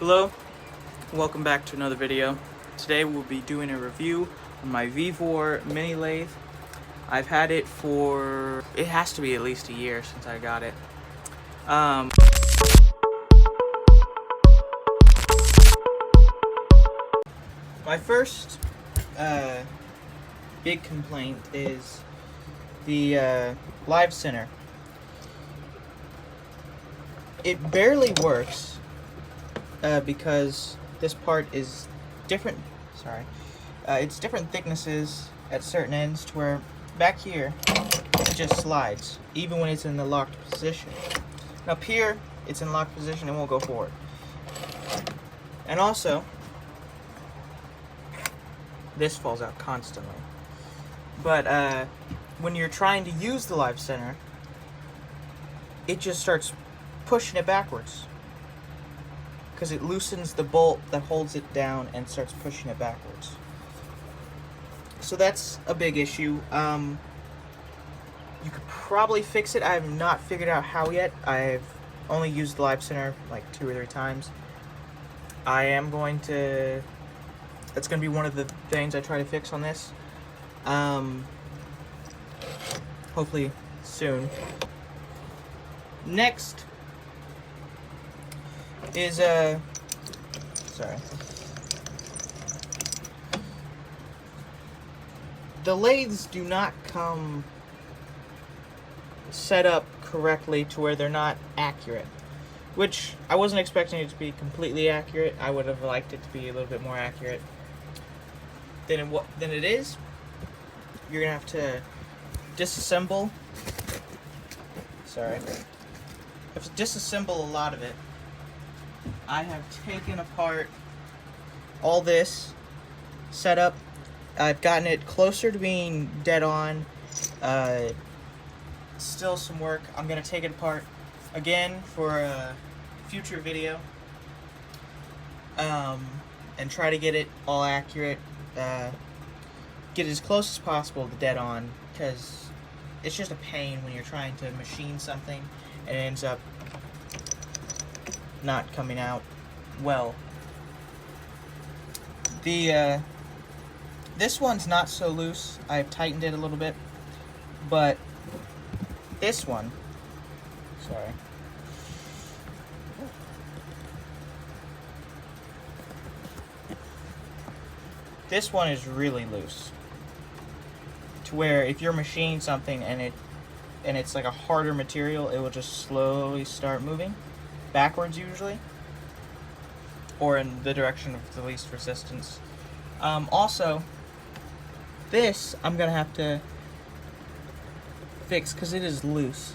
Hello, welcome back to another video. Today we'll be doing a review on my Vevor mini lathe. I've had it for, it has to be at least a year since I got it. My first big complaint is the live center. It barely works because this part is different. It's different thicknesses at certain ends to where back here it just slides even when it's in the locked position. Up here it's in locked position and won't go forward. And also this falls out constantly. But when you're trying to use the live center, it just starts pushing it backwards because it loosens the bolt that holds it down and starts pushing it backwards. So that's a big issue. You could probably fix it. I have not figured out how yet. I've only used the live center like 2 or 3 times. That's going to be one of the things I try to fix on this. Hopefully soon. Next is the lathes do not come set up correctly to where they're not accurate, which I wasn't expecting it to be completely accurate. I would have liked it to be a little bit more accurate than it is. You're gonna have to disassemble. Have to disassemble a lot of it. I have taken apart all this setup. I've gotten it closer to being dead on. Still some work. I'm gonna take it apart again for a future video, and try to get it all accurate. Get as close as possible to dead on, because it's just a pain when you're trying to machine something and it ends up not coming out well. This one's not so loose. I've tightened it a little bit, but this one, this one is really loose, to where if you're machining something and it's like a harder material, it will just slowly start moving backwards usually, or in the direction of the least resistance. Also, this I'm gonna have to fix because it is loose.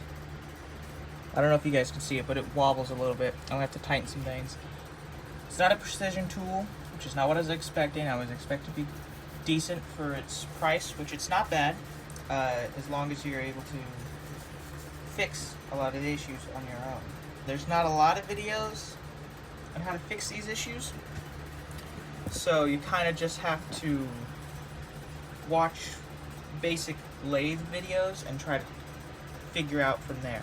I don't know if you guys can see it, but it wobbles a little bit. I'm gonna have to tighten some things. It's not a precision tool, which is not what I was expecting. I was expecting to be decent for its price, which it's not bad, as long as you're able to fix a lot of the issues on your own. There's not a lot of videos on how to fix these issues, so you kind of just have to watch basic lathe videos and try to figure out from there.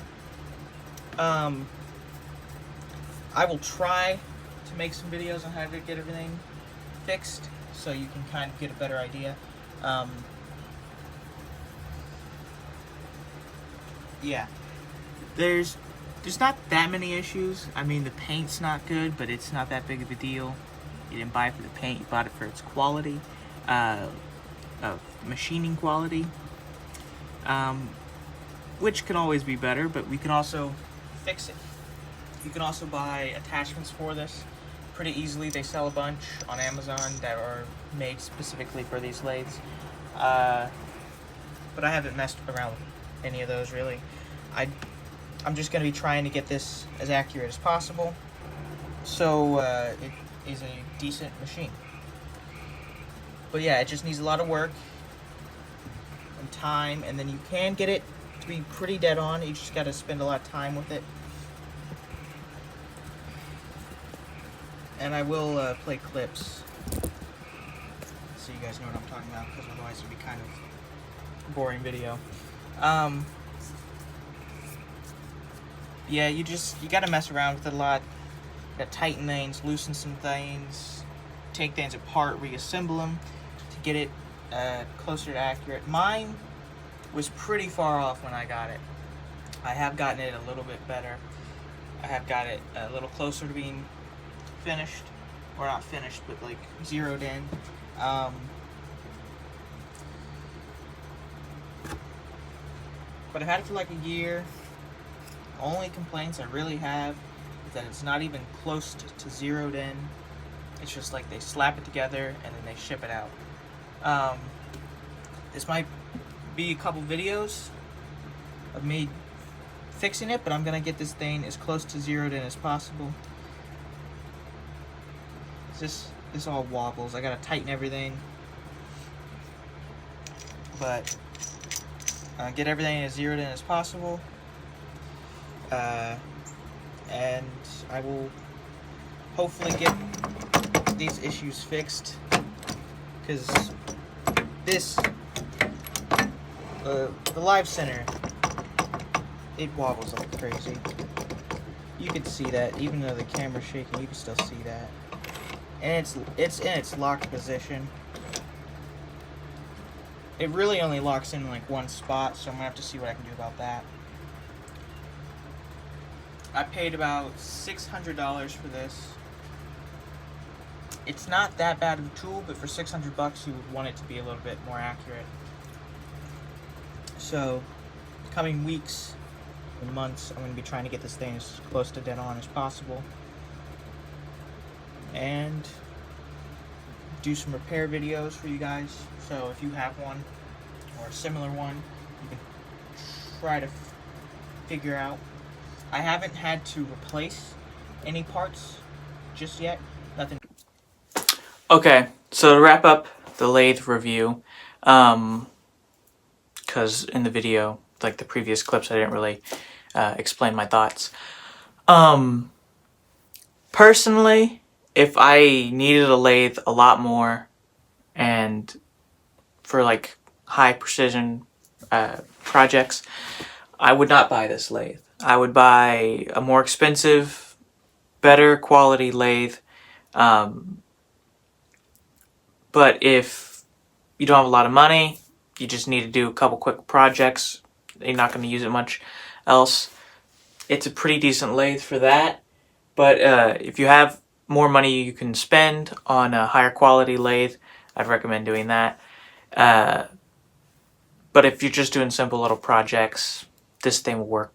I will try to make some videos on how to get everything fixed so you can kind of get a better idea. Yeah, there's not that many issues. I mean, the paint's not good, but it's not that big of a deal. You didn't buy it for the paint, you bought it for its quality, of machining quality, which can always be better, but we can also fix it. You can also buy attachments for this pretty easily. They sell a bunch on Amazon that are made specifically for these lathes, but I haven't messed around with any of those really. I'm just going to be trying to get this as accurate as possible, so it is a decent machine. But yeah, it just needs a lot of work and time, and then you can get it to be pretty dead on. You just got to spend a lot of time with it. And I will play clips so you guys know what I'm talking about, because otherwise it would be kind of a boring video. Yeah, you gotta mess around with it a lot. Gotta tighten things, loosen some things, take things apart, reassemble them to get it closer to accurate. Mine was pretty far off when I got it. I have gotten it a little bit better. I have got it a little closer to being finished, or not finished, but like zeroed in. But I've had it for like a year. Only complaints I really have is that it's not even close to zeroed in. It's just like they slap it together and then they ship it out. This might be a couple videos of me fixing it, but I'm gonna get this thing as close to zeroed in as possible. This all wobbles. I gotta tighten everything, but get everything as zeroed in as possible, and I will hopefully get these issues fixed, because the Live Center, it wobbles like crazy. You can see that, even though the camera's shaking, you can still see that. And it's in its locked position. It really only locks in like one spot, so I'm gonna have to see what I can do about that. I paid about $600 for this. It's not that bad of a tool, but for $600 you would want it to be a little bit more accurate. So, coming weeks and months, I'm going to be trying to get this thing as close to dead on as possible, and do some repair videos for you guys. So if you have one or a similar one, you can try to figure out. I haven't had to replace any parts just yet. Nothing. Okay, so to wrap up the lathe review, because in the video, like the previous clips, I didn't really explain my thoughts. Personally, if I needed a lathe a lot more and for like high precision projects, I would not buy this lathe. I would buy a more expensive, better quality lathe. But if you don't have a lot of money, you just need to do a couple quick projects, you're not going to use it much else, it's a pretty decent lathe for that. But if you have more money you can spend on a higher quality lathe, I'd recommend doing that. But if you're just doing simple little projects, this thing will work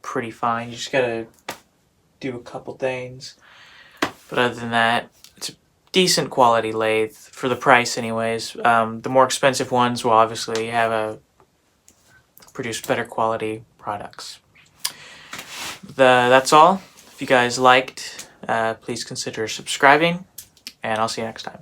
pretty fine. You just gotta do a couple things. But other than that, it's a decent quality lathe for the price anyways. The more expensive ones will obviously produce better quality products. That's all. If you guys liked, please consider subscribing, and I'll see you next time.